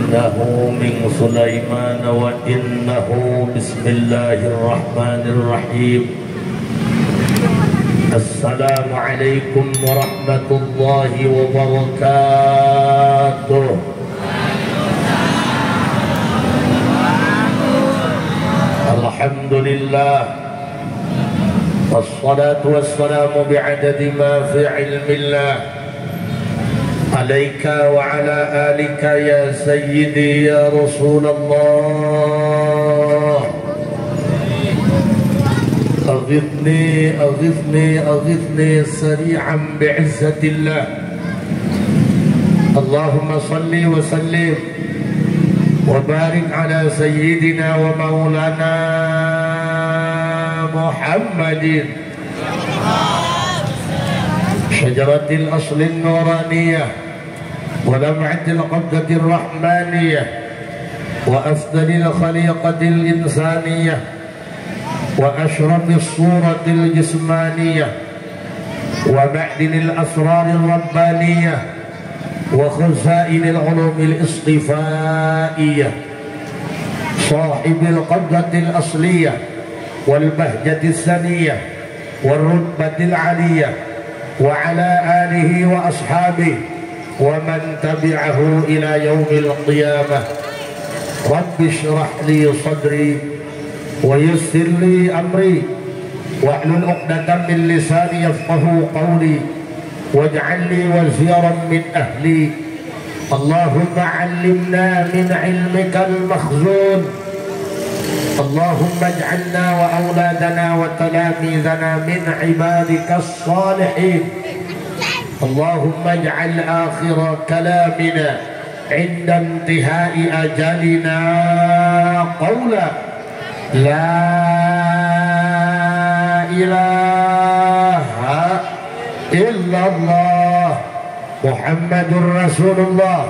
إنه من سليمان وإنه بسم الله الرحمن الرحيم. السلام عليكم ورحمة الله وبركاته. الحمد لله والصلاة والسلام بعدد ما في علم الله عليك وعلى آلك يا سيدي يا رسول الله. أغثني أغثني أغثني سريعا بعزة الله. اللهم صل وسلم وبارك على سيدنا ومولانا محمد شجرة الأصل النورانية ولمعة القبضة الرحمانية وأفضل الخليقة الإنسانية وأشرف الصورة الجسمانية ومعدن الأسرار الربانية وخزائن العلوم الاصطفائية صاحب القبضة الأصلية والبهجة الثانية والرتبة العالية وعلى آله وأصحابه ومن تبعه إلى يوم القيامة. رب اشرح لي صدري ويسر لي أمري واحلل عقدة من لساني يفقه قولي واجعل لي وزيرا من أهلي. اللهم علمنا من علمك المخزون. اللهم اجعلنا وأولادنا وتلاميذنا من عبادك الصالحين. اللهم اجعل آخر كلامنا عند انتهاء أجلنا قولا لا إله إلا الله محمد رسول الله.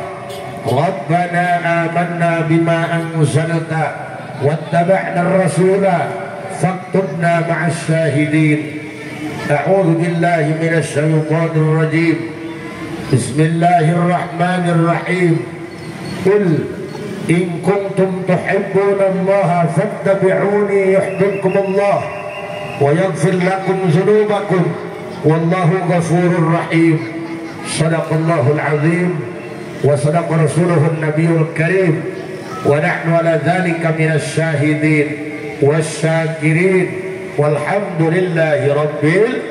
ربنا آمنا بما أنزلت واتبعنا الرسول فاكتبنا مع الشاهدين. أعوذ بالله من الشيطان الرجيم. بسم الله الرحمن الرحيم. قل إن كنتم تحبون الله فاتبعوني يحببكم الله ويغفر لكم ذنوبكم والله غفور رحيم. صدق الله العظيم وصدق رسوله النبي الكريم ونحن على ذلك من الشاهدين والشاكرين والحمد لله رب العالمين.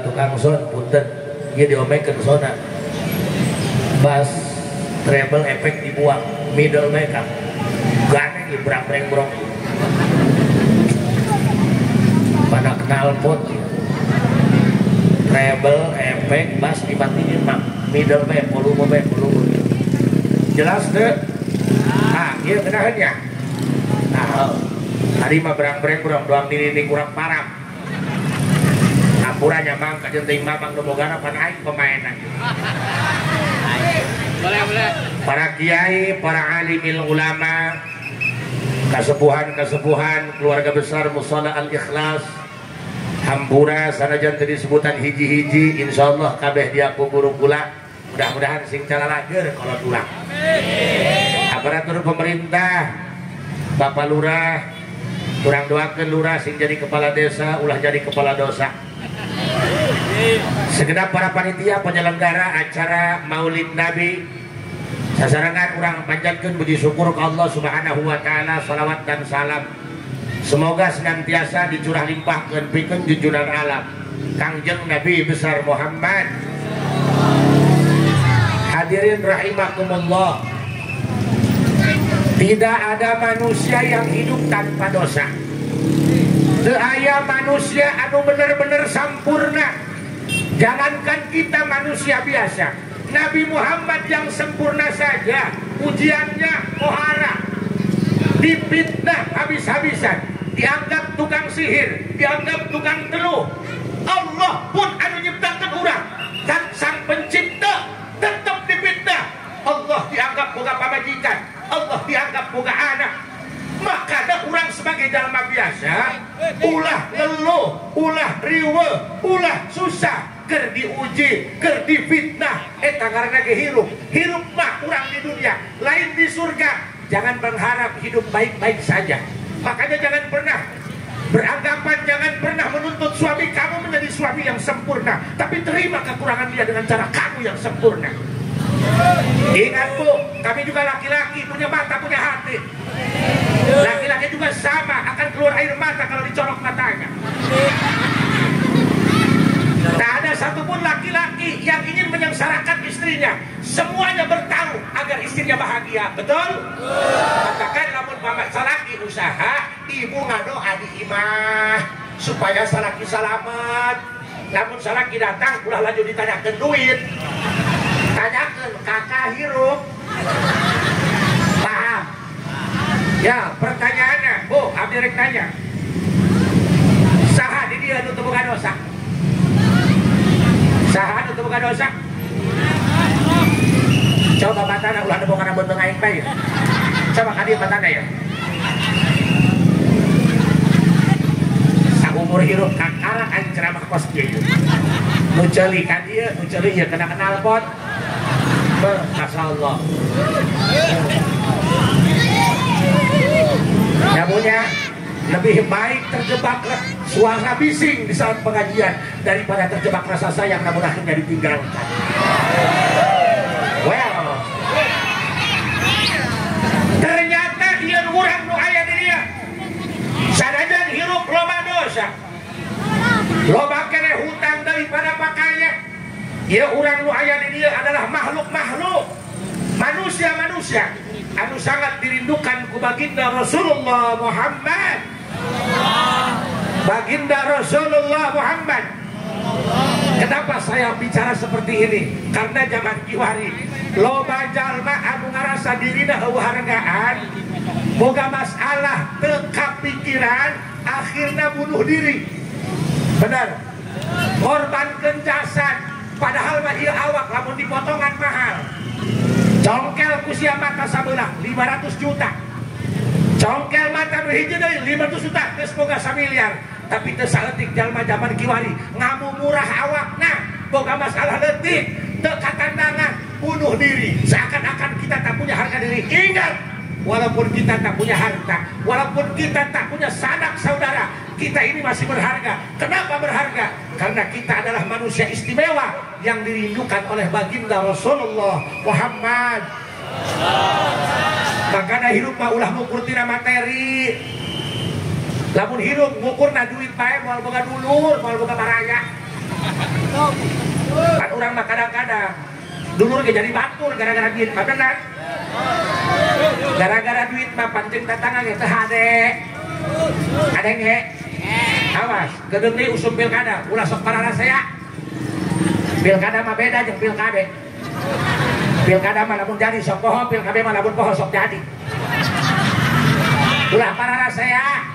Tukang son punten ieu diomekeun sona bass treble efek dibuang middle makeup ganeng ibrang-breng-brong pada kenal pot treble efek bass dimatiin mah middle back volume jelas deh. Ah iya kenahannya nah hari mah berang-berang doang diri ini kurang parah ampuranya mang kajenting mamang nomogana pan aing pemainan. Boleh para kiai, para alimil ulama, kasepuhan keluarga besar Mushola Al-Ikhlas hampura sanajan tadi sebutan hiji-hiji insyaallah kabeh dia guru kula mudah-mudahan sing calalager kalau tulang. Aparatur pemerintah Bapak Lurah kurang doakeun lurah sing jadi kepala desa ulah jadi kepala dosa. Segenap para panitia penyelenggara acara Maulid Nabi sasarangan urang panjatkeun puji syukur ke Allah Subhanahu wa taala, salawat dan salam semoga senantiasa dicurah limpahkeun pikeun junjungan alam Kangjeng Nabi besar Muhammad. Hadirin rahimakumullah, tidak ada manusia yang hidup tanpa dosa. Teu aya manusia anu bener-bener sampurna. Jangankan kita manusia biasa, Nabi Muhammad yang sempurna saja ujiannya kohara, difitnah habis-habisan, dianggap tukang sihir, dianggap tukang teluh. Allah pun anu nyiptakeun urang dan sang pencipta tetap difitnah. Allah dianggap boga pamajikan, Allah dianggap boga anak. Maka ada urang sebagai jalma biasa ulah ngeluh, ulah riweuh, ulah susah keur diuji, keur difitnah, eta ngaranna ge hirup. Hirup mah urang di dunia, lain di surga. Jangan berharap hidup baik-baik saja. Makanya jangan pernah beranggapan, jangan pernah menuntut suami kamu menjadi suami yang sempurna, tapi terima kekurangan dia dengan cara kamu yang sempurna. Ingat Bu, kami juga laki-laki, punya mata, punya hati. Laki-laki juga sama, akan keluar air mata kalau dicolok matanya. Tak ada satupun laki-laki yang ingin menyengsarakan istrinya. Semuanya bertaruh agar istrinya bahagia. Betul? Katakan lamun pamat salaki usaha, ibu ngadoa di imah supaya salaki selamat. Lamun salaki datang, ulah lanjut ditanyakan duit. Tanyakan kakak hirup. Paham? Ya, pertanyaannya, Bu, abdi rek tanya. Saha di dia nu teu boga dosa? Saha nu teu boga dosa? Coba batana ulah nu boga beuteung aing bae. Coba ka dieu batana ya. Saumur hirup kakara aing ceramah kos kieu. Nu ceuli ka dieu, nu ceuli ieu kena kenal pot. Masyaallah. Ya punya lebih baik terjebak suara bising di saat pengajian daripada terjebak rasa sayang namun akhirnya ditinggalkan. Well, ternyata dia urang nu aya di dia sanajan hirup loba dosa, loba kene hutang daripada pakaian. Dia urang nu aya di dia adalah makhluk-makhluk, manusia-manusia anu sangat dirindukan ku baginda Rasulullah Muhammad. Baginda Rasulullah Muhammad. Kenapa saya bicara seperti ini? Karena zaman kiwari loba jalma anu ngarasa dirina eueuh hargaan, boga masalah teu kapikiran, akhirna bunuh diri. Benar. Korbankeun jasad, padahal mah ieu awak lamun dipotongan mahal. Congkel kusia mata sabelah 500 juta. Congkel mata nu hiji deui 500 juta geus boga 1 miliar. Tapi teu saeutik jalma zaman kiwari ngamu murah awakna, boga masalah leutik, teu katandangan, bunuh diri. Seakan-akan kita tak punya harga diri. Ingat, walaupun kita tak punya harta, walaupun kita tak punya sanak saudara, kita ini masih berharga. Kenapa berharga? Karena kita adalah manusia istimewa yang dirindukan oleh baginda Rasulullah Muhammad. Makanya hirup mah ulah ngukur tina materi. Lamun hirup ngukurna duit bae moal boga dulur, moal boga maraya. Kan urang mah kadang-kadang dulur ge jadi batur gara-gara duit mah benar. Gara-gara duit mah pancing tetangga ge teu hade. Ada nge? Awas, gedeng deui usum pilkada, ulah sok pararasea. Pilkada mah beda jeung pilkade. Pilkada mah lamun jadi sok poho, pilkade mah lamun poho sok jadi. Ulah pararasea.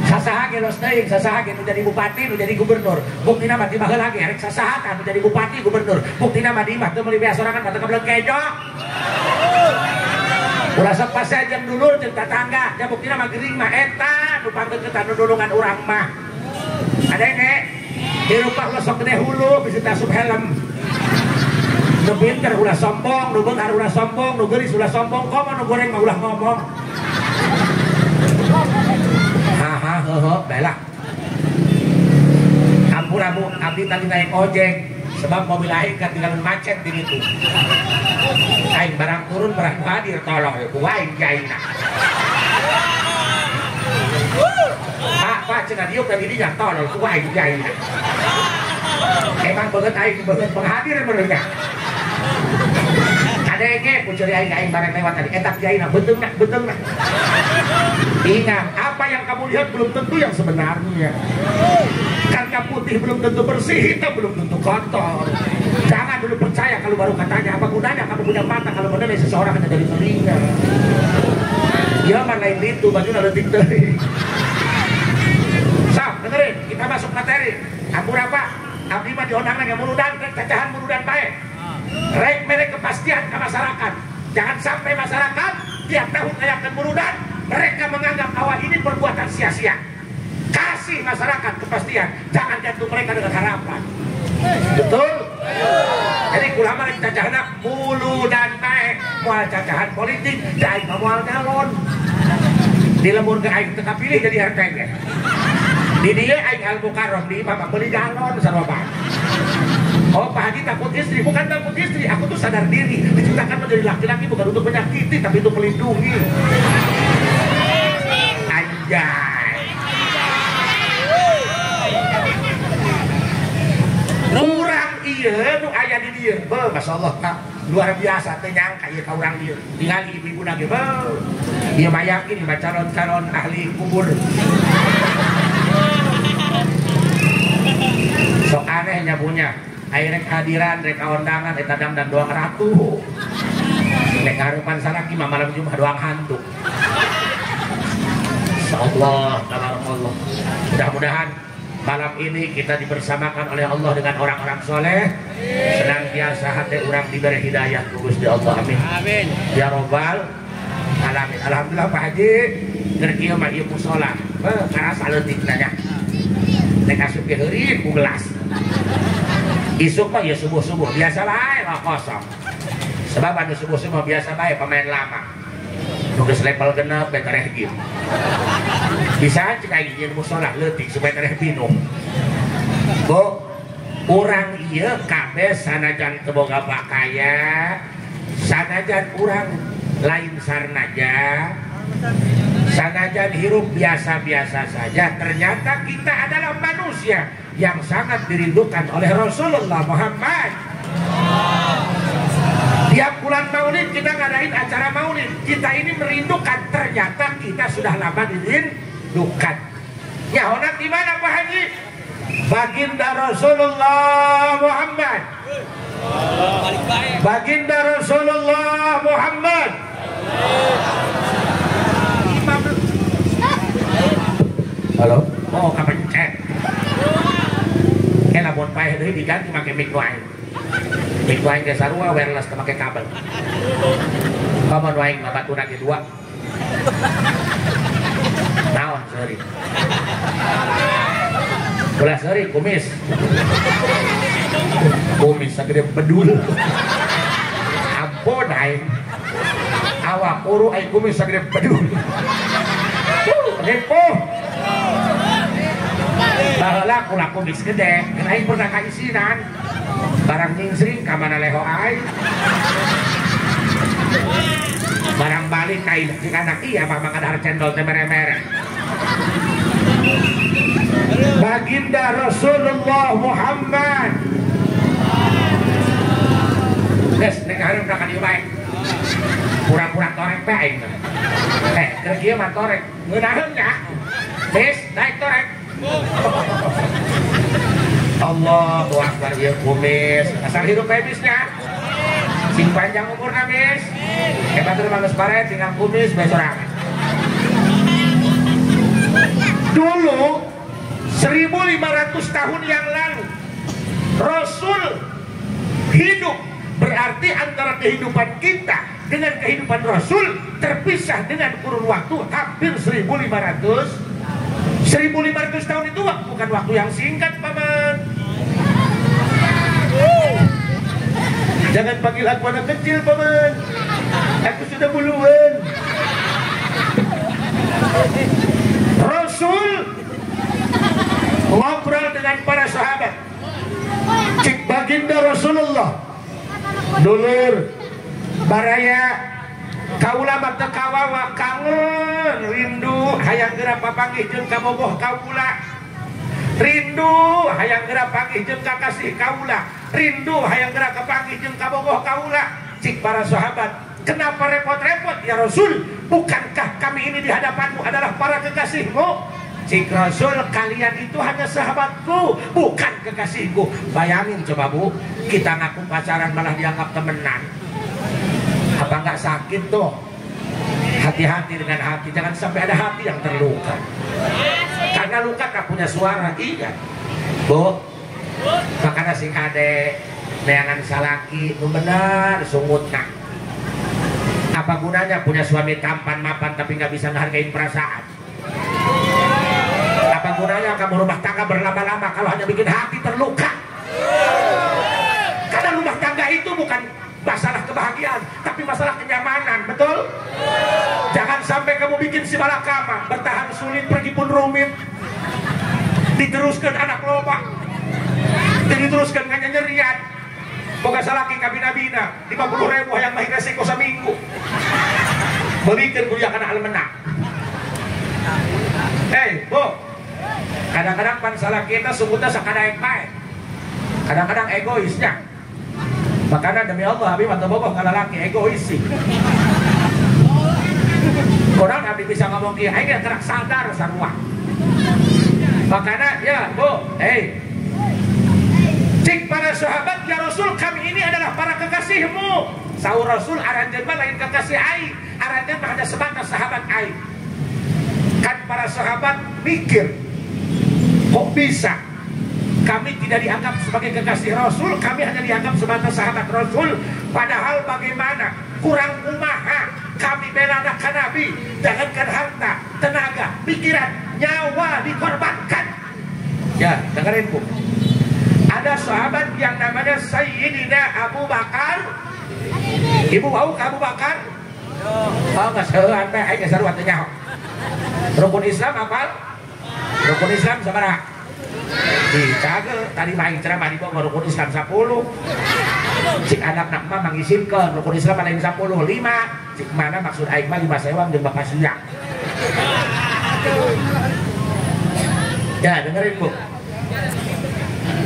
Sasaha ge los teuing, sasaha ge nu jadi bupati, nu jadi gubernur. Buktina mah di baheula ge rek sasaha tah nu jadi bupati, gubernur. Buktina mah di imah teu meuli beas sorangan mah teu kebeuleng kejo. Ulah sok pasea jeung dulur jeung tetangga, da buktina mah geuring mah eta nu panggeut nu dulungan urang mah. Ada ge hirup mah sok gede hulu bisa tasup helm. Nu pinter ulah sombong, nu beunghar ulah sombong, nu geulis ulah sombong, komo nu goreng mah ulah ngomong. Haha, belak. Ampura Bu, abdi tadi naik ojek sebab mobil aing ketinggalan macet di itu. Aing barang turun barang hadir tolong ya ku aing jaina. Pak cenah diuk tadi dia tolong ku aing jaina. Emang beungeut aing beungeut penghadir merenya. Kadenge ku ceri aing barang lewat tadi etak jaina beteungna. Ingat, apa yang kamu lihat belum tentu yang sebenarnya. Karena putih belum tentu bersih, hitam belum tentu kotor. Jangan dulu percaya kalau baru katanya. Apa gunanya kamu punya mata kalau menilai seseorang hanya dari telinga. Ya man lain itu, bajunya letik teuing. So, dengerin, kita masuk materi. Ampura Pak, abdi mah diondang lagi murudan, cacahan murudan baik. Rek merek kepastian ke masyarakat. Jangan sampai masyarakat tiap tahun ngayakeun murudan, mereka menganggap bahwa ini perbuatan sia-sia. Kasih masyarakat kepastian, jangan gantung mereka dengan harapan. Betul? Jadi kulama cacahna mulu dan naik mual cacahan politik dan mual calon. Di lemur ke aing teka pilih jadi RT nya. Di dia aing Al-Mukarram di Bapak beli galon sarua. Oh Pak Haji takut istri, bukan takut istri, aku tuh sadar diri diciptakan menjadi laki-laki bukan untuk menyakiti tapi untuk melindungi. Anjay. Kurang iya nu aya di dieu. Beuh masyaallah Kak. Luar biasa teh nyangka ieu ka urang dieu. Tinggal ibu-ibu lagi beuh. Ieu mah yakin mah calon-calon ahli kubur. Sok aneh nyabunya. Airek hadiran, rek kaundangan, eta dan doang ratu. Nek harapan salaki mah malam Jumat doang hantu. Insyaallah, tabarakallah. Mudah-mudahan malam ini kita dibersamakan oleh Allah dengan orang-orang soleh. Senantiasa hati orang diberi hidayah Gusti Allah. Amin. Amin. Ya Robbal alamin. Alhamdulillah Pak Haji keur kieu mah ieu musola. Karasa leutik nanya. Nek asup ke heureun ku gelas. Isuk mah ya subuh-subuh biasa bae mah kosong. Sebab anu subuh-subuh biasa bae pemain lama. Nu geus level genep beta reh game. Bisa cek aing ieu musola leutik supaya tereh bingung. Bo urang ieu kabeh sanajan teu boga pakaya, sanajan urang lain sarnaja, sanajan hirup biasa-biasa saja, ternyata kita adalah manusia yang sangat dirindukan oleh Rasulullah Muhammad. Tiap bulan Maulid kita ngadain acara Maulid. Kita ini merindukan, ternyata kita sudah lama dirindukan. Ya honat di mana Pak Haji? Baginda Rasulullah Muhammad. Baginda Rasulullah Muhammad. Halo? Oh kapencet. Lamun paeh deui diganti make mic wae. Mic wae ge sarua wireless teu make kabel. Paman wae mah batuna ge dua. Naon seuri? Ulah seuri kumis. Kumis sagede bedul. Ampun aing. Awak uru aing kumis sagede bedul. Repo. Baheula kula kumis gede, kan aing pernah kaisinan. Barang nyingsring ka mana leho aing. Barang balik ka anak iya mah makadahar cendol teh mere-mere. Baginda Rasulullah Muhammad. Geus nek hareup ka dieu bae. Pura-pura torek bae aing. Keur kieu mah torek. Ngeunaheun nya. Geus naik torek. Allahu Akbar ya kumis asal hidup bebisnya sing panjang umurna bis hebat terus paret tinggal kumis besorangan. Dulu 1500 tahun yang lalu Rasul hidup, berarti antara kehidupan kita dengan kehidupan Rasul terpisah dengan kurun waktu hampir 1500 tahun. Itu bukan waktu yang singkat paman. Jangan panggil aku anak kecil paman, aku sudah buluan. Rasul ngobrol dengan para sahabat. Cik baginda Rasulullah dulur baraya kaula mah teu kawawa kangen rindu hayang geura papanggih jeung kabogoh kaula, rindu hayang geura panggih jeung kakasih kaula, rindu hayang geura kapanggih jeung kabogoh kaula. Cik para sahabat, kenapa repot-repot ya Rasul? Bukankah kami ini di hadapanmu adalah para kekasihmu? Cik Rasul, kalian itu hanya sahabatku, bukan kekasihku. Bayangin coba bu, kita ngaku pacaran malah dianggap temenan. Apa nggak sakit tuh? Hati-hati dengan hati, jangan sampai ada hati yang terluka. Karena luka tak punya suara, iya. Bu, makanya sing ade neangan salaki, itu benar sungutna. Apa gunanya punya suami tampan mapan tapi nggak bisa menghargai perasaan? Apa gunanya kamu rumah tangga berlama-lama kalau hanya bikin hati terluka? Karena rumah tangga itu bukan masalah kebahagiaan, tapi masalah kenyamanan, betul? Jangan sampai kamu bikin si malakama, bertahan sulit, pergi pun rumit, diteruskan anak loba, diteruskan nganya nyerian, boga salaki kabina-bina 50.000 yang mahir resiko seminggu, berikan kuliah kana almenang. Bu, kadang-kadang pan salah kita sungguhnya sakadaek baik, kadang-kadang egoisnya. Makanya demi Allah Habib atau boboh kalau laki egois sih. Orang Habib bisa ngomong kia, ayo terak sadar sarua. Makanya ya Bu, cik para sahabat ya Rasul, kami ini adalah para kekasihmu. Sahur Rasul, aranjen mah lain kekasih ai, aranjen mah hanya sebatas sahabat ai. Kan para sahabat mikir, kok bisa kami tidak dianggap sebagai kekasih Rasul, kami hanya dianggap sebatas sahabat Rasul. Padahal bagaimana kurang umaha kami bela anak Nabi, jangankan harta, tenaga, pikiran, nyawa dikorbankan. Ya, dengerin Bu, ada sahabat yang namanya Sayyidina Abu Bakar. Ibu tahu Abu Bakar? Oh, nggak sehat, nggak seru artinya. Rukun Islam apal? Rukun Islam sabaraha? Dicaga tadi main ceramah di Bogor rukun Islam 10. Cik anak-anak mah mangisimkeun rukun Islam ada yang 10 5. Cik mana maksud aing mah 5 sewang jeung bapak siang. Ya dengerin Bu,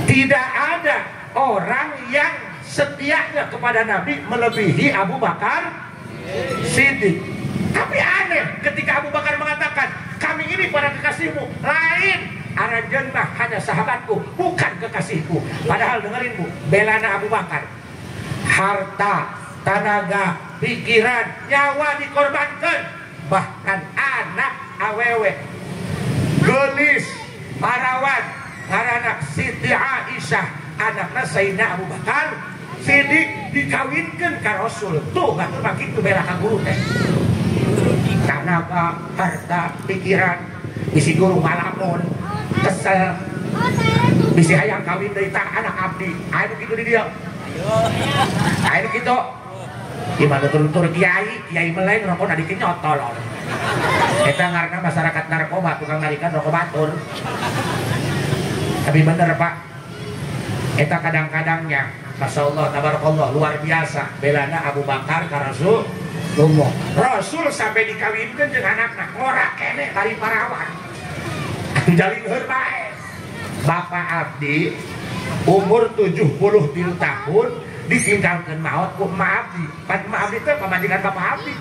tidak ada orang yang setianya kepada Nabi melebihi Abu Bakar Siddiq. Tapi aneh ketika Abu Bakar mengatakan kami ini para kekasihmu, lain aranjeun mah hanya sahabatku, bukan kekasihku. Padahal dengerin Bu, belana Abu Bakar, harta, tenaga, pikiran, nyawa dikorbankan, bahkan anak awewe gelis parawan ngaranna Siti Aisyah, anakna Sayyidina Abu Bakar Siddiq dikawinkan ke Rasul. Tuh ngatur mah kitu bela ka guru teh, tenaga, harta, pikiran, isi guru malamun kesel, bisi hayang kawin dari anak abdi, ayo gitu di dia, ayo gitu, gimana turun-turun kiai melain rokok nadikin nyotol, kita ngarana masyarakat narkoba, tukang narikan rokok batur, tapi bener Pak, kita kadang-kadangnya, Masya Allah, tabarakallah, luar biasa, belana Abu Bakar ka Rasul, Rasul sampai dikawinkan dengan anaknya, ngorak kene dari parawan. Jalin herbae Bapak Abdi umur 73 tahun ditinggalkan maut ku Ma Abdi. Ma Abdi itu pamajikan Bapak Abdi.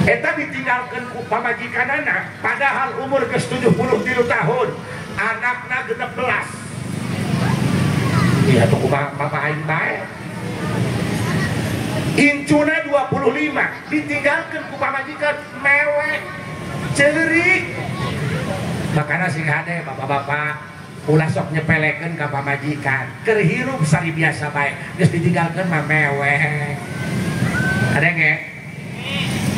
Eta ditinggalkan ku pamajikanana padahal umur ke 73 tahun, anakna 16. Iya tuh Bapak aing bae. Incuna 25 ditinggalkan ku pamajikan mewek cerik. Makanya sing hade bapak-bapak ulah sok nyepelekeun ka pamajikan, keur hirup sari biasa bae, geus ditinggalkeun mah meweh. Ada nge?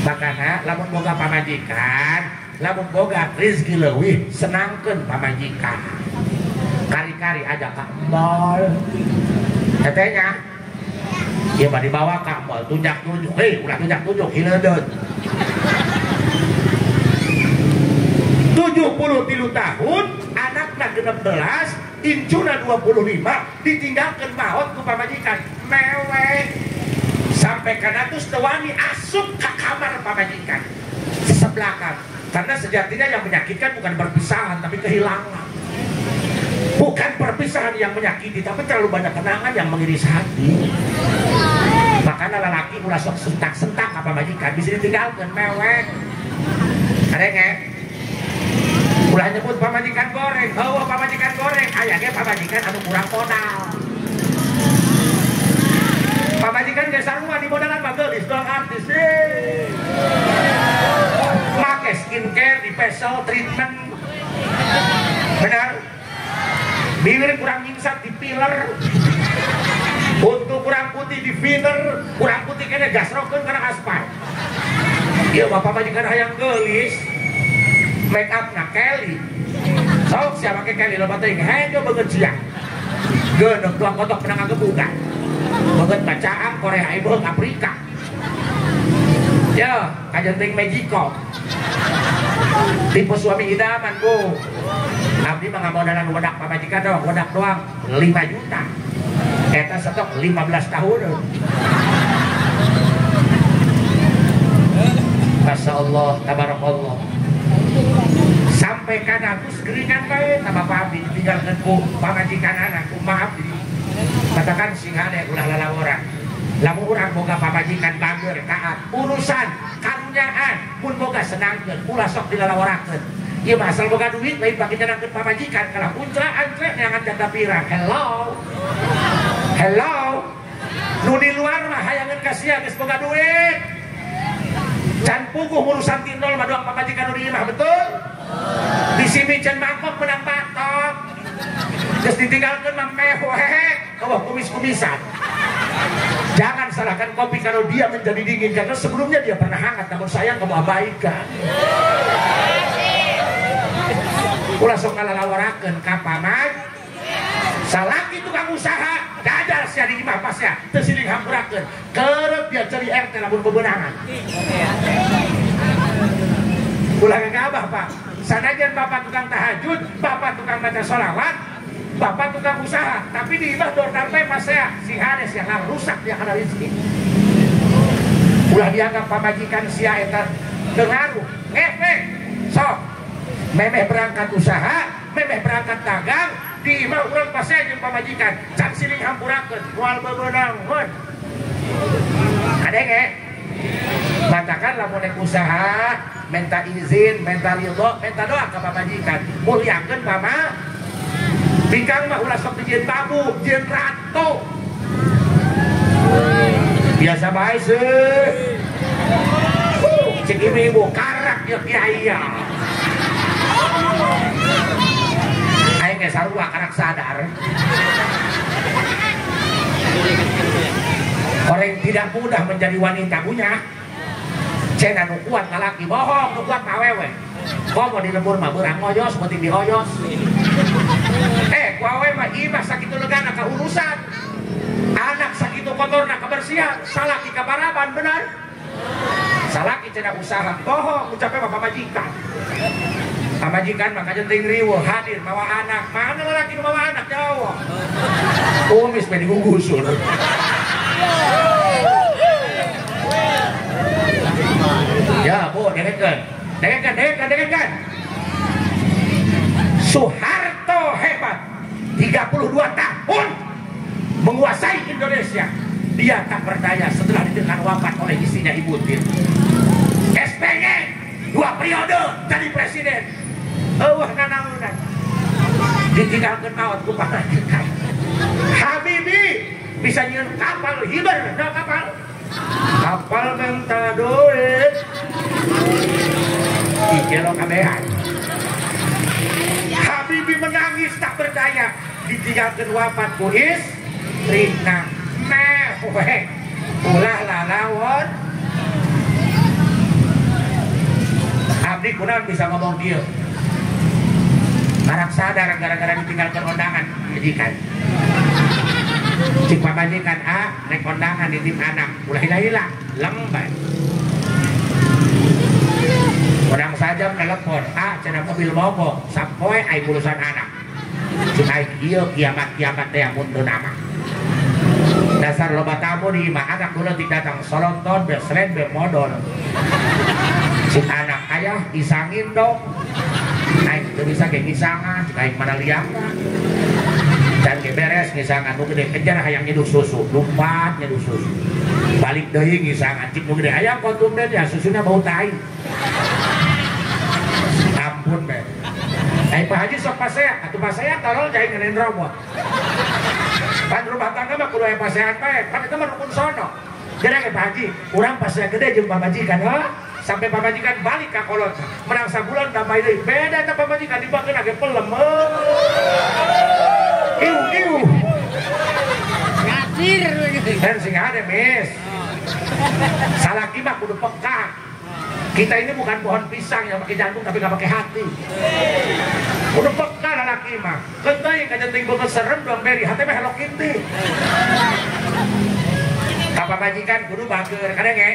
Makanya lamun boga pamajikan, lamun boga rezeki leuwih, senangkeun pamajikan. Kari-kari aja ka mall. Tetenya ieu mah dibawa ka mall, tunjak-tunjuk, ulah tunjak-tunjuk hileudeuh. 73 tahun, anaknya 16, incuna 25, ditinggalkan maut ku pamajikan, mewek sampai kanatus tewani asup ke kamar pamajikan sebelakan. Karena sejatinya yang menyakitkan bukan perpisahan tapi kehilangan. Bukan perpisahan yang menyakiti, tapi terlalu banyak kenangan yang mengiris hati. Makanya lelaki ulah sok sentak-sentak apa majikan bisa ditinggalkan mewek. Ada nggak? Ulah nyebut pamajikan goreng, oh pamajikan goreng, ayahnya pamajikan anu kurang modal. Pamajikan ge sarua di modalan mah geulis dong artis. Make skincare di facial treatment. Benar? Bibir kurang nyingsat di filler. Untuk kurang putih di filler, kurang putih kena gasrokeun karena aspal. Ieu mah pamajikan hayang geulis. Make up na Kelly sok siapa kekali lo bating hanya banget siang genep tuang kotok penang gebukan banget bacaan Korea Ibu Afrika ya kajenting Mexico tipe suami idaman bu abdi mah ngamodalan wadak pamajikan doang wadak doang 5 juta eta stok 15 tahun Masya Allah tabarakallah sampai kan aku segeringan baik sama Pak Abdi ditinggalkan ku pamajikan anak ku maaf katakan singhane ulah lalawaran lamun urang boga pamajikan bangger taat urusan karunyaan pun boga senangkeun ulah sok dilalawarakeun ieu mah asal boga duit lain bagi jenangkeun pamajikan kalau puncra antre neangan janda pirang hello nu di luar mah hayangeun ka sia geus boga duit can puguh urusan tindol mah doang pamajikan nu di imah betul di sini can mangkok menang batok geus ditinggalkeun mah mehek eueuh kumis-kumisan. Jangan salahkan kopi kalau dia menjadi dingin karena sebelumnya dia pernah hangat namun sayang kamu abaikan. Ulah sok kalalawarakeun ka pamaj. Salaki tukang usaha dadal sia di imah pasnya teu siling hampurakeun. Kerep dia cari RT lamun bebenangan. Ulah ngabah Pak. Sanajan Bapak tukang tahajud, Bapak tukang baca sholawat, Bapak tukang usaha, tapi di imah dor darpe pas saya si Hades yang rusak dia kana rezeki. Ulah dianggap pamajikan sia eta dengaruh, ngefek. Sok. Memeh berangkat usaha, memeh berangkat dagang, di imah urang pas saya jeung pamajikan, can siling hampurakeun, moal bebeunang mun. Kadenge matakan lamun usaha, minta izin, minta ridho, minta doa ke pamajikan, mulyakeun pama. Bingkang mah ulah sok dijieun babu, jieun ratu. Biasa bae seuh. Cek ibu karak ya kiai ya. Aing ge sarua karak sadar. Orang tidak mudah menjadi wanita punya. Cenah nu kuat lalaki bohong, nu kuat awewe. Komo di lembur mah beurang ngoyos, penting dihoyos. Wawe mah imah sakitu legana ka urusan anak sakitu kotorna kebersihan salaki kabaraban benar salaki cenah usaha bohong ucapnya mah pamajikan mah kajenting riweuh hadir mawa anak mana lalaki nu mawa anak Jawa kumis mah digugusur ya bu dengekeun Soeharto hebat 32 tahun menguasai Indonesia. Dia tak berdaya setelah didengar wafat oleh istrinya Ibu Tin. SBY 2 periode jadi presiden. Eueuh nanaonan. Ditinggalkeun maot ku pamajikan. Habibie bisa nyieun kapal hiber, nah kapal minta duit. Ikelo kabehan. Habibie menangis tak berdaya ditinggalkan wafat ku istrina meweh ulah lalawon abdi kunaon bisa ngomong dia karak sadar gara-gara ditinggalkan kondangan majikan cik pamajikan naik kondangan di tim anak ulah hilang lembat orang saja telepon cenah mobil mogok sampoe ai urusan anak cik ai ieu kiamat teh mun teu nama dasar loba tamu di imah anak dulu tidak datang solonton besren bemodol cik anak ayah isangin dong ai teu bisa ge ngisangan cik ai mana liangna dan ge beres ngisangan nu gede kejar hayang nyeduh susu lumpat nyeduh susu balik deui ngisangan cik nu gede hayang kontum deh ya susuna bau tai ampun be. Pak Haji sok pasea, atuh pasea tolol jai ngeuneun robot. Pan rumah tangga mah kudu aya pasean bae, pan eta mah rukun sono. Jadi Pak Haji, urang pasea gede jeung pamajikan, sampai pamajikan balik ka kolot. Menang sabulan damai deui. Beda eta pamajikan dibakeun age pelem. Iu. Ngadir we. Dan sing ade, Miss. Salaki mah kudu peka. Kita ini bukan pohon pisang yang pakai jantung tapi nggak pakai hati. Udah peka laki mah. Kentai kajenting bekas serem dong beri hati mah Hello Kitty. Kapa majikan kudu bager kadang nge.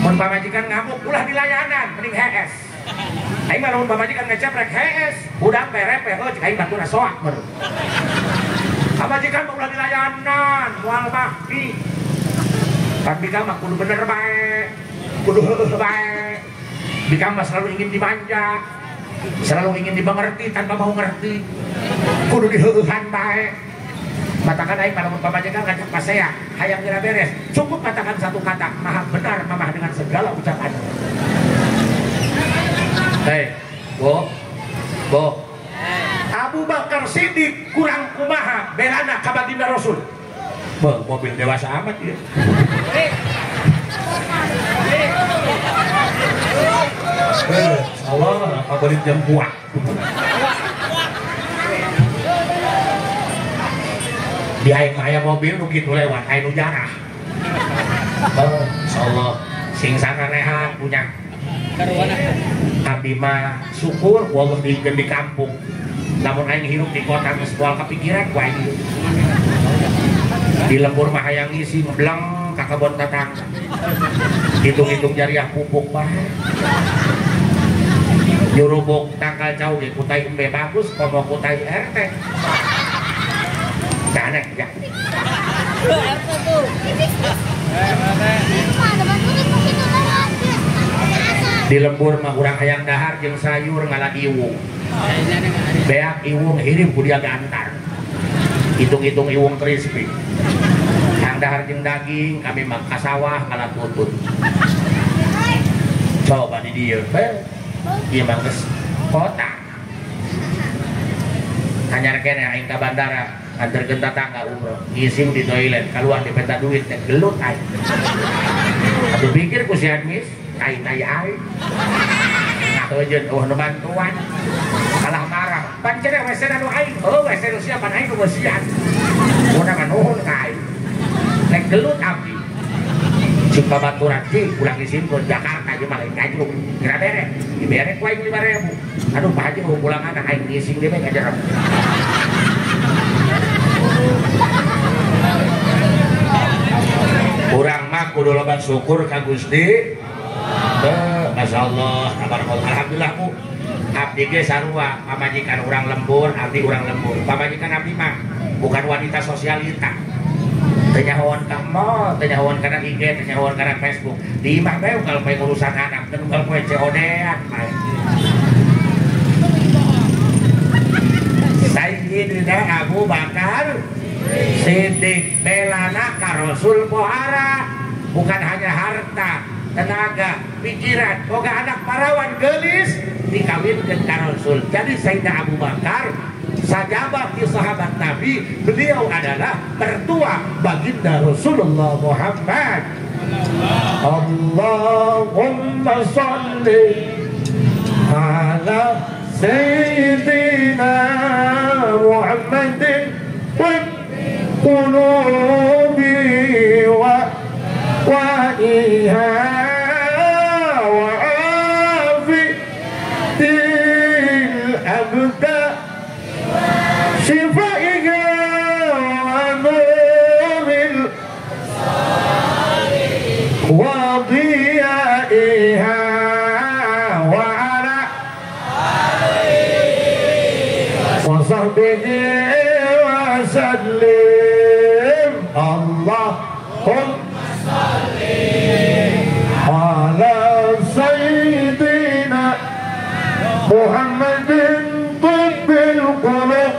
Mun pamajikan ngamuk ulah di layanan mending HS. Aing mah lamun pamajikan ngeceprek HS, udang berepe heuh cek aing batur soak meureun. Pamajikan ulah di layanan moal bakti. Kan bika mah kudu bener bae. Kudu heueuh bae. Bika mah selalu ingin dimanja. Selalu ingin dimengerti tanpa mau ngerti. Kudu diheueuhan bae. Katakan aing pada pamajikan ngajak pasea, hayang geura beres. Cukup katakan satu kata, maha benar mamah dengan segala ucapan. Hei, Bo. Abu Bakar Siddiq kurang kumaha belana ka baginda Rasul. Mobil dewasa amat ya. Allah, apa beli jam buah. Di aing aya mobil nu kitu lewat aya nu jarah. Insyaallah sing sakarehan punya. Abdi mah syukur Allah diikeun di kampung. Namun aing hirup di kota geus moal kapikiran ku aing. Di lembur mah hayang ngisi ngebleng ka kebon tetangga. Hitung-hitung jariah pupuk bae. Nyurubuk tanggal jauh ge kutai embe bagus komo kutai RT. Aneh ya. Di lembur mah urang hayang dahar jeung sayur ngala iwung. Beak iwung hirim ku dia gantar. Hitung-hitung iwung crispy. Yang dahar jeung daging kami mah ka sawah ngala tutut. Coba di dieu. Ieu mah geus kota. Anyar kene aing ka bandara. Antarkeun tatangga umroh, ngising di toilet, keluar di peta duit, gelut aing. Atuh pikir ku si admis, tai-tai aing. Ngaheujeun eueuh nu bantuan. Kalah marah, pan cenah wese anu aing, wese nu siapan aing nu beusian. Munang nuhun ka aing. Nek gelut abdi. Cik babaturan cik, ulang isin ke Jakarta aja malah ngajruk. Kira bere, dibere ku aing 5.000. Aduh Pak Haji mau pulang anak aing ngising dia ngajar. Kurang mah kudu loba syukur ka Gusti. Masyaallah, alhamdulillah ku. Abdi ge sarua, pamajikan urang lembur, abdi urang lembur. Pamajikan abdi mah bukan wanita sosialita. Tenyahoan ka mall, tenyahoan kana IG, tenyahoan kana Facebook. Di imah bae kalau poe urusan anak, teu kalau poe COD-an. Sayyidina Abu Bakar Siddiq belana ka Rasul pohara, bukan hanya harta, tenaga, pikiran, boga anak parawan gelis dikawinkeun ka Rasul. Jadi Sayyidina Abu Bakar sajabat di sahabat Nabi, beliau adalah mertua baginda Rasulullah Muhammad. Allahumma sholli ala Sayyidina Muhammadin wa qulubi wa iha wa afitil abda shifaiha wa nuril wa diyaiha wa ala wa sahbihi wa sallim. Allahumma salli ala Sayyidina Muhammadin tibbil qulub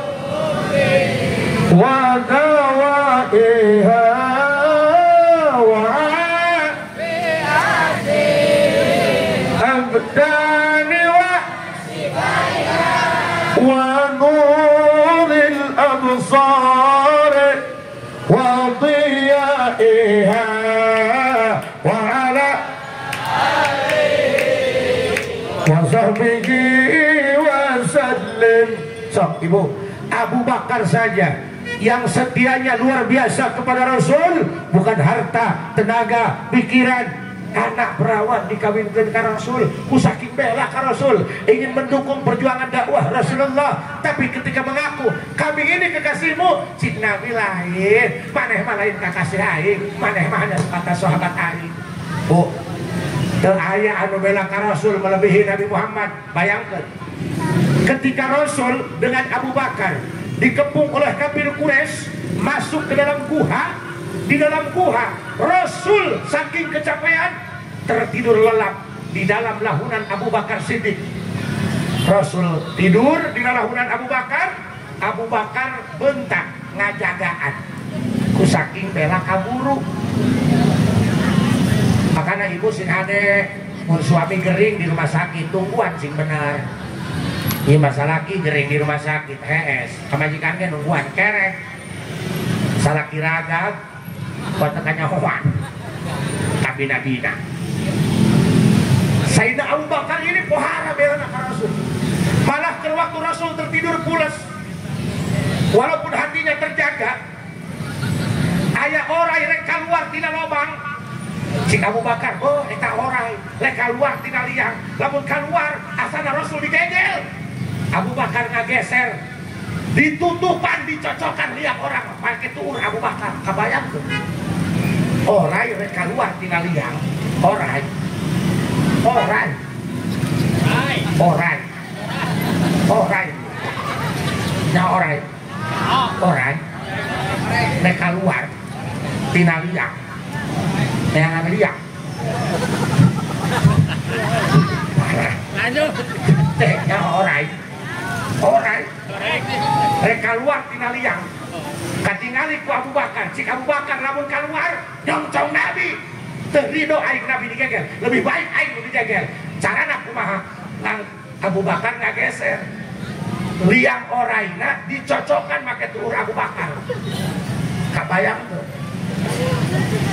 wa dawaiha wa abdani wa nuril absar wa diyaiha wa ala wa sahbihi wa sallim. Sok ibu, Abu Bakar saja yang setianya luar biasa kepada Rasul, bukan harta, tenaga, pikiran, anak perawan dikawinkan ke Rasul, saking bela ke Rasul, ingin mendukung perjuangan dakwah Rasulullah. Tapi ketika mengaku kami ini kekasihmu, cik Nabi lain, maneh mah lain kekasih aing, maneh mah hanya sekata sahabat aing. Bu, teu aya anu bela ka Rasul melebihi Nabi Muhammad. Bayangkan ketika Rasul dengan Abu Bakar dikepung oleh kafir Quraisy masuk ke dalam guha. Di dalam guha Rasul saking kecapean tertidur lelap di dalam lahunan Abu Bakar Siddiq. Rasul tidur di lahunan Abu Bakar. Abu Bakar bentak ngajagaan ku saking bela kaburu. Makanya ibu sing ade mun suami gering di rumah sakit tungguan sing bener. Ieu masalah ki gering di rumah sakit HS kamajikan ge nungguan kerek. Salah kiragag kotakannya hoan tapi nabina. Sayyidina Abu Bakar ini pohara bela ka Rasul. Malah ke waktu Rasul tertidur pulas, walaupun hatinya terjaga, aya orai rek keluar tina lobang. Cik Abu Bakar, oh eta orai rek keluar tina liang. Lamun keluar asana Rasul digegel. Abu Bakar ngageser, ditutupan, dicocokan liang orang pakai tuur Abu Bakar. Kabayang tuh orai rek keluar tina liang. Orai rek keluar tina liang. Neangan liang lanjut tehnya orai rek keluar tina liang. Katingali ku Abu Bakar, cik Abu Bakar lamun keluar nyongcong Nabi. Teu ridho aing Nabi digegel, lebih baik aing digegel. Carana kumaha? Abu Bakar ngageser. Liang oraina dicocokkan make tuur Abu Bakar. Kabayang tuh.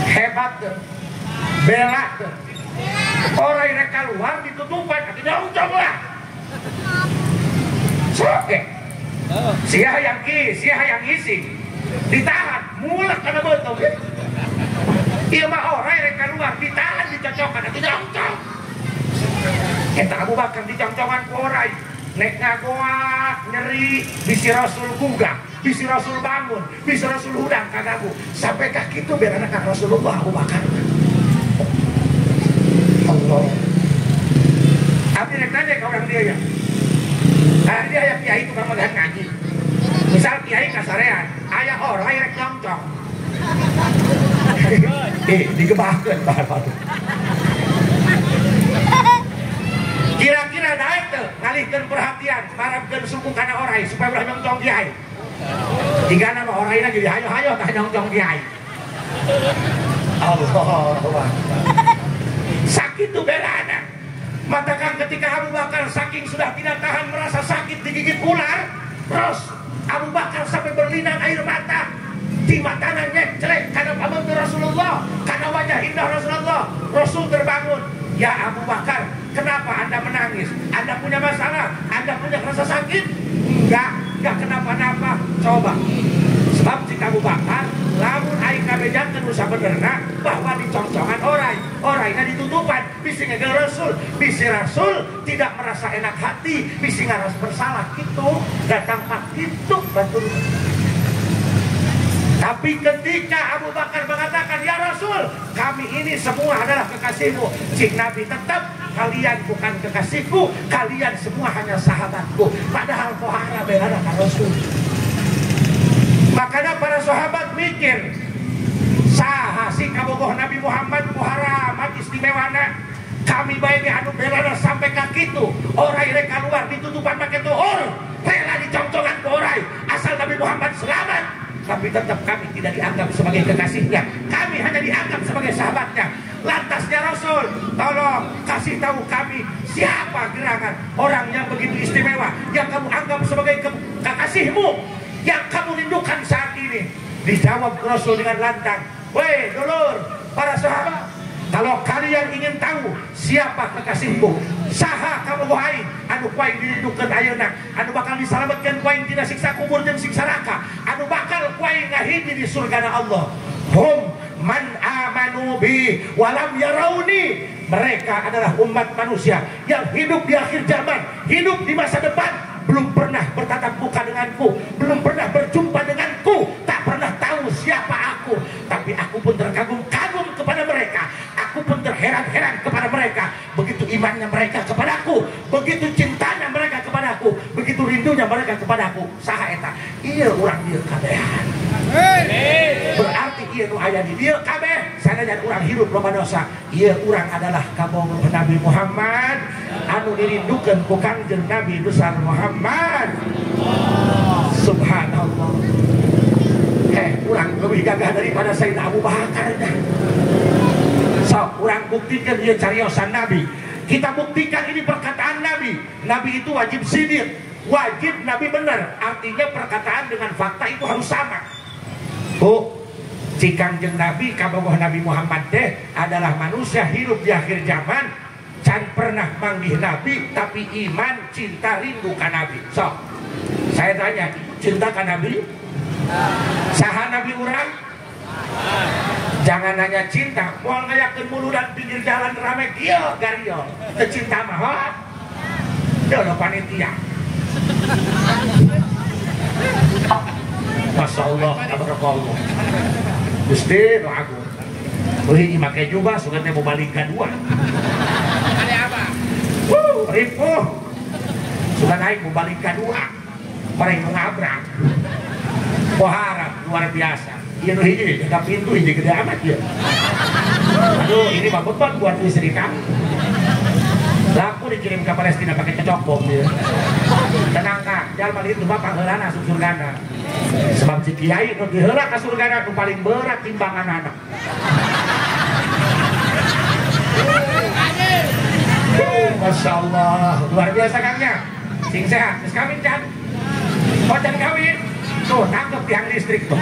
Hebat tuh. Bela tuh. Orai rek keluar ditutupan, nyongcong lah. Soke. Sia yang isi. Ditahan, mulak karena betul. Iya mah orang yang keluar ditahan, dicocokkan, dicocok. Eta Abu Bakar dicocokkan ku orang. Nek ngagoak, nyeri, bisi Rasul gugah, bisi Rasul bangun, bisi Rasul hudang kagagu. Sampai kaki itu biar anak Rasulullah Abu Bakar. Allah. Abdi nek nanya ke orang dia ya. Karena dia yang kiai itu kamu lihat ngaji. Misal kiai kasarean, ayah orang rek nyongcong. Digebahkeun bae. Kira-kira naik tuh, ngalihkeun perhatian, marabkeun suku kana orai supaya ulah nyongcong kiai. Tinggalna mah oraina jadi hayo-hayo tah nyongcong kiai. Allah. Sakit tuh belana. Matakan ketika Abu Bakar saking sudah tidak tahan merasa sakit digigit ular, terus Abu Bakar sampai berlinang air mata. Di matanya nyecrek karena pamantun Rasulullah, karena wajah indah Rasulullah. Rasul terbangun. Ya Abu Bakar, kenapa Anda menangis? Anda punya masalah? Anda punya rasa sakit? Enggak kenapa-napa. Coba. Sebab jika Abu Bakar lamun aing kabejakeun nu sabenerna bahwa dicongcongan oraina ditutupan, bisi ngegel Rasul, bisi Rasul tidak merasa enak hati, bisi ngaras bersalah gitu, datang pak itu batur. Tapi ketika Abu Bakar mengatakan, ya Rasul, kami ini semua adalah kekasihmu, cik Nabi tetap, kalian bukan kekasihku, kalian semua hanya sahabatku. Padahal pohara bela ka Rasul. Makanya para sahabat mikir, saha si kabogoh Nabi Muhammad pohara amat istimewana. Kami baik anu belana sampai kaki itu, orai rek keluar ditutupan pakai tuhur, rela dicongcongan ke orai, asal Nabi Muhammad selamat. Tapi tetap kami tidak dianggap sebagai kekasihnya, kami hanya dianggap sebagai sahabatnya. Lantasnya Rasul, tolong kasih tahu kami siapa gerangan orang yang begitu istimewa, yang kamu anggap sebagai kekasihmu, yang kamu rindukan saat ini. Dijawab Rasul dengan lantang, weh dulur, para sahabat, kalau kalian ingin tahu siapa kekasihmu, saha kamu wahai anu kuaing dirindukeun ayeuna, anu bakal diselamatkeun kuaing tina siksa kubur jeung siksa neraka, anu bakal kuaing ngahiji di surgana Allah. Hum man amanu Rabbi walam yarawni. Mereka adalah umat manusia yang hidup di akhir zaman, hidup di masa depan, belum pernah bertatap muka denganku, belum pernah berjumpa denganku, tak pernah tahu siapa aku. Tapi aku pun terkagum-kagum kepada mereka, aku pun terheran-heran kepada mereka. Begitu imannya mereka kepadaku, begitu cintanya mereka kepadaku, begitu rindunya mereka kepadaku. Saha eta? Iya urang ieu kabehan. Berarti iya nu aya di dieu kabeh sanajan urang hirup loba dosa. Ieu urang adalah kabogoh Nabi Muhammad anu dirindukeun ku Kangjeng Nabi besar Muhammad. Subhanallah. Urang lebih gagah daripada Sayyidina Abu Bakar. So, urang buktikan ieu cariosan Nabi. Kita buktikan ini perkataan Nabi. Nabi itu wajib sidir, wajib Nabi benar. Artinya perkataan dengan fakta itu harus sama. Bu, si Kangjeng Nabi kabogoh Nabi Muhammad teh adalah manusia hidup di akhir zaman, can pernah manggih Nabi tapi iman, cinta, rindu ka Nabi. So, saya tanya, cinta ka Nabi? Saha Nabi urang? Jangan nanya cinta, moal ngayakeun muludan pinggir jalan rame kieu gario. Teu cinta mah ha? Deuh panitia. Masya Allah, tabarakallah. Gusti nu agung. Euy make juga sugan teh mau balik kedua. Ada apa? Ripuh. Sugan naik mau balik kedua. Bareng nu ngabrak. Poharap luar biasa. Ieu nu hiji da pintu hiji gede amat ieu. Aduh, ini mah beban buat istri kamu. Laku dikirim ke Palestina pakai cocok bom dia. Tenang kak, jalma itu bapak heulana asup surgana. Sebab si kiai nu diheula ka surgana nu paling berat timbangan anak. Masya Allah, luar biasa kangnya. Sing sehat, geus kawin can. Oh can kawin. Tuh, tangkep tiang listrik tuh.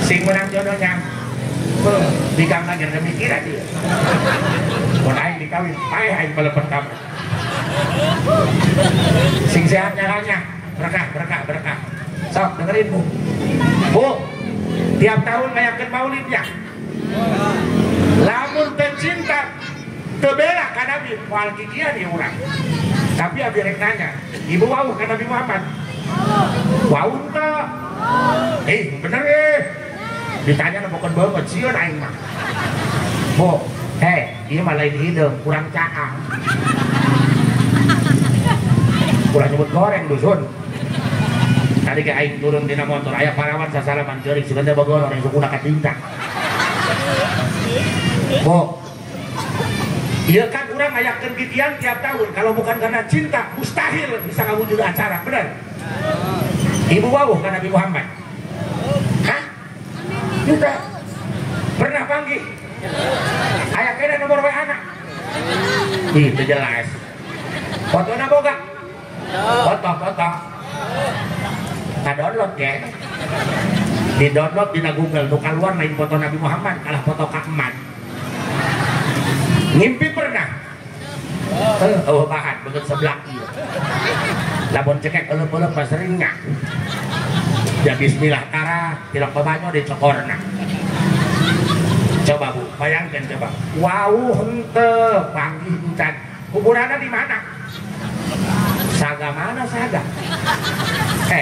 Sing menang jodohnya. Bikang lagi ada mikiran dia. Mun aing dikawin, aing balepan kamu. Sing sehat nyalanya, berkah. Sok dengerin Bu. Bu, tiap tahun ngayakeun maulid ya. Lamun teu cinta, teu bela ka Nabi, moal kikian ieu urang. Tapi abi rek nanya, ibu wauh ka Nabi Muhammad. Wauh teu? Bener ditanya bukan banget sieun aing mah. Bu, ieu mah lain hideung, kurang caang. Kurang nyebut goreng dusun. Tadi ke aing turun dina motor aya parawan sasalaman ceurik sugan teh bogor yang sukuna katinta. Bu, ieu kan urang ngayakeun kikian tiap tahun, kalau bukan karena cinta mustahil bisa ngawujud acara, bener? Ibu wawuh ka Nabi Muhammad. Hah? Juga pernah panggil ayah kena nomor WA anak itu jelas fotonya boga foto kita download ya, di download di Google nu keluar lain foto Nabi Muhammad kalah foto Kak Eman. Ngimpi pernah bahan begitu sebelah iya labon cekek elep-elep paseringnya ya bismillah kara tilak babanyo di cokorna. Coba Bu, bayangkan coba. Wow, henteu panggih encan. Kuburanna di mana? Saga mana saga?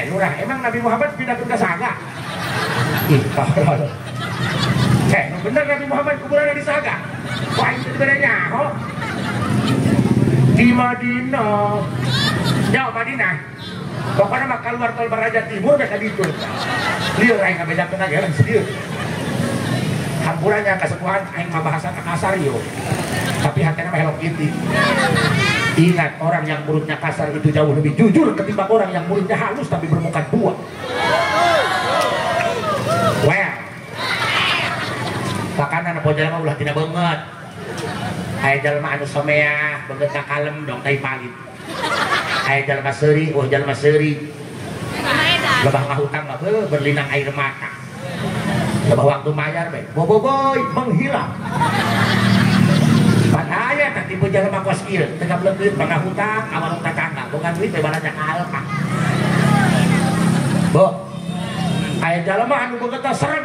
Lurah, emang Nabi Muhammad pindah ke saga? Ih, tolol. Bener Nabi Muhammad kuburanna di saga? Wah, itu sebenarnya nyaho. Di Madinah. Jauh Madinah. Pokoknya mah keluar tol Baraja Timur mereka ditu. Lieur aing ngabedakeun lagi jalan sedieu. Hampurannya kasepuhan aing mah bahasa kasar yo. Tapi hatena mah Hello Kitty. Ingat, orang yang mulutnya kasar itu jauh lebih jujur ketimbang orang yang mulutnya halus tapi bermuka dua. Well. Pakana po jalma ulah tina beungeut. Aya jalma anu somea beungeut ka kalem dong tai palit. Aya jalma seuri, jalma seuri. Lebah ngahutang mah berlinang air mata. Lebah waktu mayar be, boboiboy menghilang. Pan aya tah tipe jalma kos ieu, teu gablekeun pangahutang awan tetangga, boga duit teh balaja ka alka. Bo, aya jalma anu beungeut serem.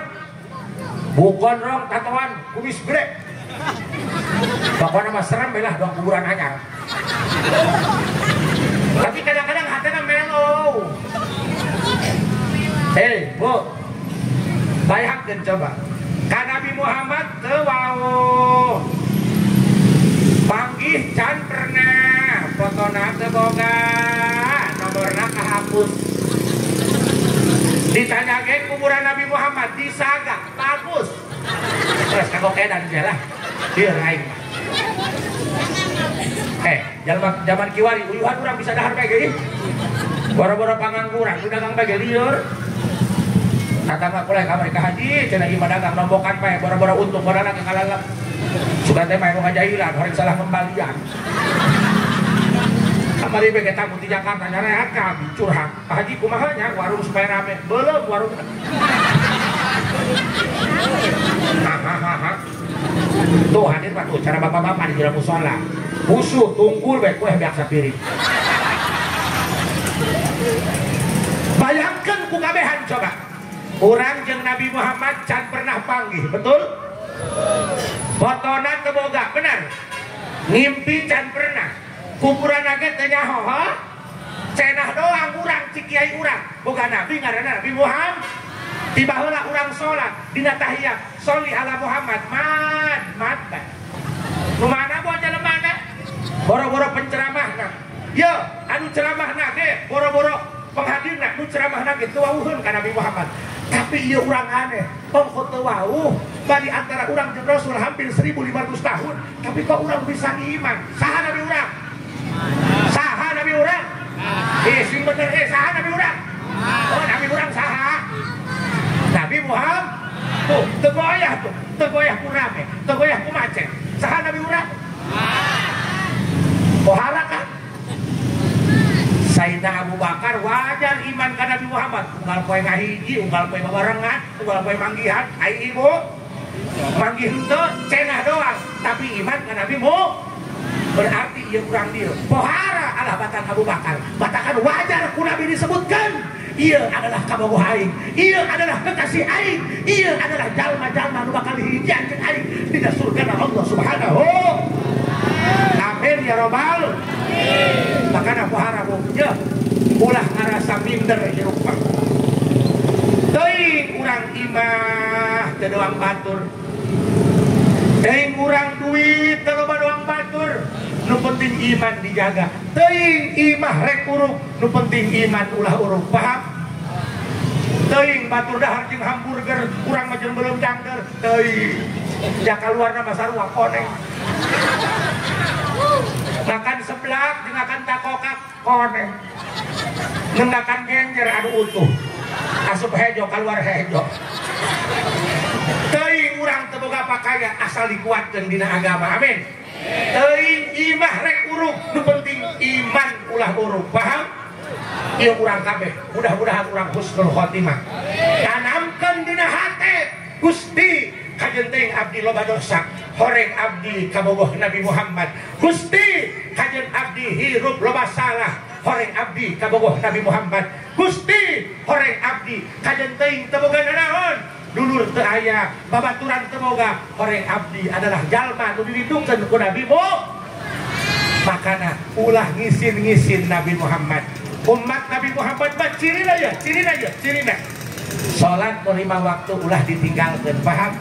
Bukan rong tatoan kumis gede. Pokoknya mah serem belah dong kuburan anyar. Tapi kadang-kadang hatena melo. Bu, bayangkeun coba. Ka Nabi Muhammad teu wau. Panggih can pernah, fotona teu boga, nomorna kahapus. Ditanya ge kuburan Nabi Muhammad disaga, bagus. Terus kagok edan je lah. Dieu aing. Zaman kiwari uyuhan urang bisa dahar bae ge. Boro-boro pangangguran udah dagang bae ge lieur. Kata mah kulai ka mereka haji, cenah ieu dagang nombokan bae boro-boro untung barana ke kalalap. Sugan teh mah ngajailan, horeng salah kembalian. Kamari bege tamu di Jakarta nyarehat kami curhat. Pak Haji kumaha nya warung supaya rame? Belum warung. Tuh hadir Pak tuh cara bapak-bapak di dalam musola. Musuh tunggul bae kue biasa piring. Bayangkan ku kabehan coba. Urang jeung Nabi Muhammad can pernah panggih, betul? Fotona teu boga, benar? Ngimpi can pernah. Kuburan nage teh nyaho, cenah doang urang cik kiai urang. Boga Nabi ngaranna Nabi Muhammad. Tiba heula urang salat dina tahiyat, sholli ala Muhammad. Mat. Nu mana boh jelemana? Boro-boro penceramahna. Ye, anu ceramahna ge boro-boro penghadirna nu ceramahna ge teu wauheun ka Nabi Muhammad. Tapi ieu urang aneh, pongko teu wauh. Bari antara urang jeung Rasul hampir 1500 tahun, tapi kok urang bisa iman? Saha Nabi urang? Saha Nabi urang? Sing bener saha Nabi urang? Oh, Nabi urang saha? Nabi Muhammad. Tuh, teu goyah ku rame, teu goyah ku macet. Saha Nabi urang? Pohara kan? Sayyidina Abu Bakar wajar iman ka Nabi Muhammad. Unggal poe ngahiji, unggal poe babarengan, unggal poe manggihan, ai ibu. Manggih henteu cenah doang, tapi iman ka Nabi Muhammad. Berarti ieu urang dieu pohara adalah batan Abu Bakar. Batakan wajar ku Nabi disebutkan. Ieu adalah kabogoh aing. Ieu adalah kekasih aing. Ieu adalah jalma-jalma nu bakal hijrah jeung aing dina surgana Allah Subhanahu. Amin ya robbal. Makana pohara bu, ya ulah ngarasa minder hirup mah. Teuing urang imah teu doang batur. Teuing urang duit teu loba doang batur. Nu penting iman dijaga. Teuing imah rek uruk, nu penting iman ulah uruk. Paham? Teuing batur dahar jeung hamburger, urang mah jeung belum dangder. Teuing. Ja kaluarna mah sarua koneng. Makan seblak jeung akan takokak koneng. Ngendakan genjer anu utuh. Asup hejo keluar hejo. Teuing urang teu boga pakaya asal dikuatkeun dina agama. Amin. Teuing imah rek uruk, nu penting iman ulah uruk. Paham? Ieu urang kabeh, mudah-mudahan urang husnul khotimah. Tanamkeun dina hate Gusti kajenting abdi loba dosa, horeng abdi kabogoh Nabi Muhammad. Gusti kajen abdi hirup loba salah, horeng abdi kabogoh Nabi Muhammad. Gusti horeng abdi kajen teuing teu boga nanaon, dulur teu aya, babaturan teu boga, horeng abdi adalah jalma nu dilindungkeun ku Nabi Muhammad. Makana ulah ngisin-ngisin Nabi Muhammad. Umat Nabi Muhammad mah cirina ya, cirina. Salat 5 waktu ulah ditinggalkeun, paham?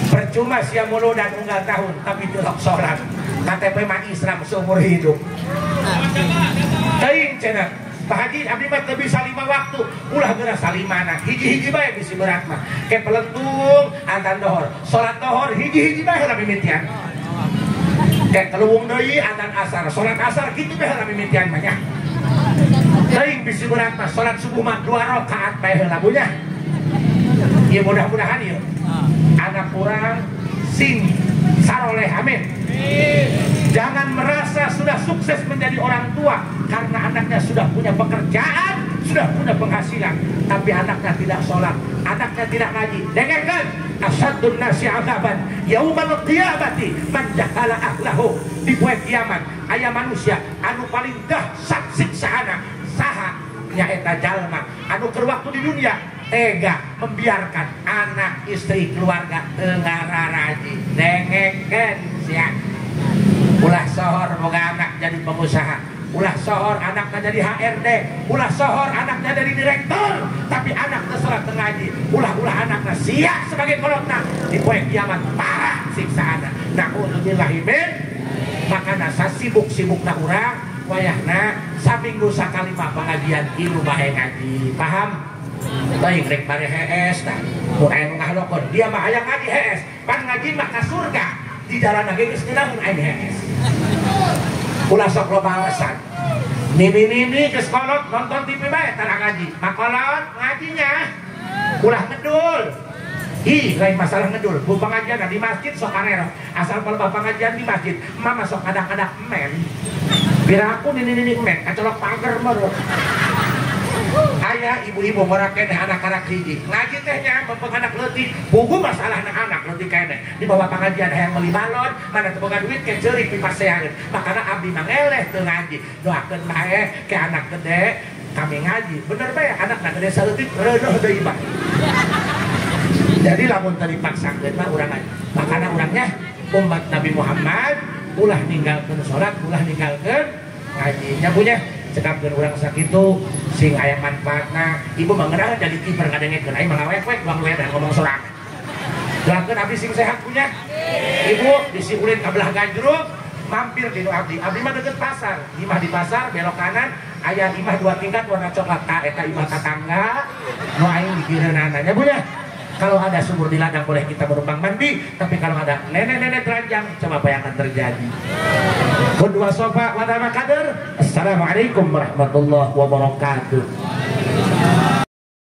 Percuma sia mulu dan unggal tahun tapi delok salat. KTP mah Islam seumur hidup. Teuing cenah. Pak Haji abdi mah teu bisa 5 waktu, ulah geura salimana. Hiji-hiji bae bisi berat mah. Ke pelentung adzan dohor. Salat dohor hiji-hiji bae heula mimitian. Ke keluwung deui adzan asar. Salat asar kitu bae heula mimitian mah nya. Teuing bisi berat mah salat subuh mah 2 rakaat bae heula bunya. Ya mudah-mudahan ya anak kurang sing saroleh, amin. Jangan merasa sudah sukses menjadi orang tua karena anaknya sudah punya pekerjaan, sudah punya penghasilan, tapi anaknya tidak sholat, anaknya tidak ngaji. Dengarkan, asyadun nasi azaban yaumal qiyamati man jahala ahlahu. Di poe kiamat aya manusia anu paling dahsyat siksaana saha nyaeta jalma anu keur waktu di dunia tega membiarkan anak istri keluarga ngararaji dengengkeun sia. Ulah sohor boga anak jadi pengusaha, ulah sohor anaknya jadi HRD, ulah sohor anaknya jadi direktur, tapi anak terserah ngaji, ulah anaknya sia sebagai kolotna di poe kiamat parah siksaana. Na'udzubillahi min. Makana sasibuk-sibukna urang wayahna saminggu sakali mah pengajian ilmu bae ngaji, paham? Baik rek bare hees tah mun aya ngahlokon dia mah aya ngaji hees pan ngaji mah ka surga di jalan ge geus ngeunaheun aya hees. Ulah sok loba alasan nini geus kolot nonton TV bae tara ngaji makolot ngajinya ulah ngedul. Ih, lain masalah ngedul, bu pengajian di masjid sok karero, asal kalau pengajian di masjid, mama sok kadang-kadang men, biraku nini men, kacolok pagar mah. Ayah ibu-ibu meraken anak-anak hiji ngaji tehnya bempeng anak leutik buku masalah anak leutik kene di bawah pengajian hayang meuli balon mana teu boga duit ke ceurik dipasehakeun makana abdi mangeleh teu ngaji doakeun bae ke anak gede kami ngaji bener bae anakna gede saleutik reuneuh deui bae. Jadi lamun teu dipaksakeun mah urang ngaji makana urangnya umat Nabi Muhammad ulah ninggalkeun salat ulah ninggalkeun ngaji nya punya cekapkeun urang sakitu sing aya manfaatna ibu mengenal jadi kiper ngadengekeun aing mah ngawek-wek bang we ngomong sorak doakeun abdi sing sehat punya ibu disiulin ka belah Gajruk mampir di abdi mah deket pasar imah di pasar belok kanan aya imah 2 tingkat warna coklat ka eta imah tetangga nu aing di kireunana nya punya. Kalau ada sumur di ladang boleh kita menumpang mandi, tapi kalau ada nenek-nenek telanjang, coba apa yang akan terjadi? Kedua sofa wadana kader. Assalamualaikum warahmatullahi wabarakatuh.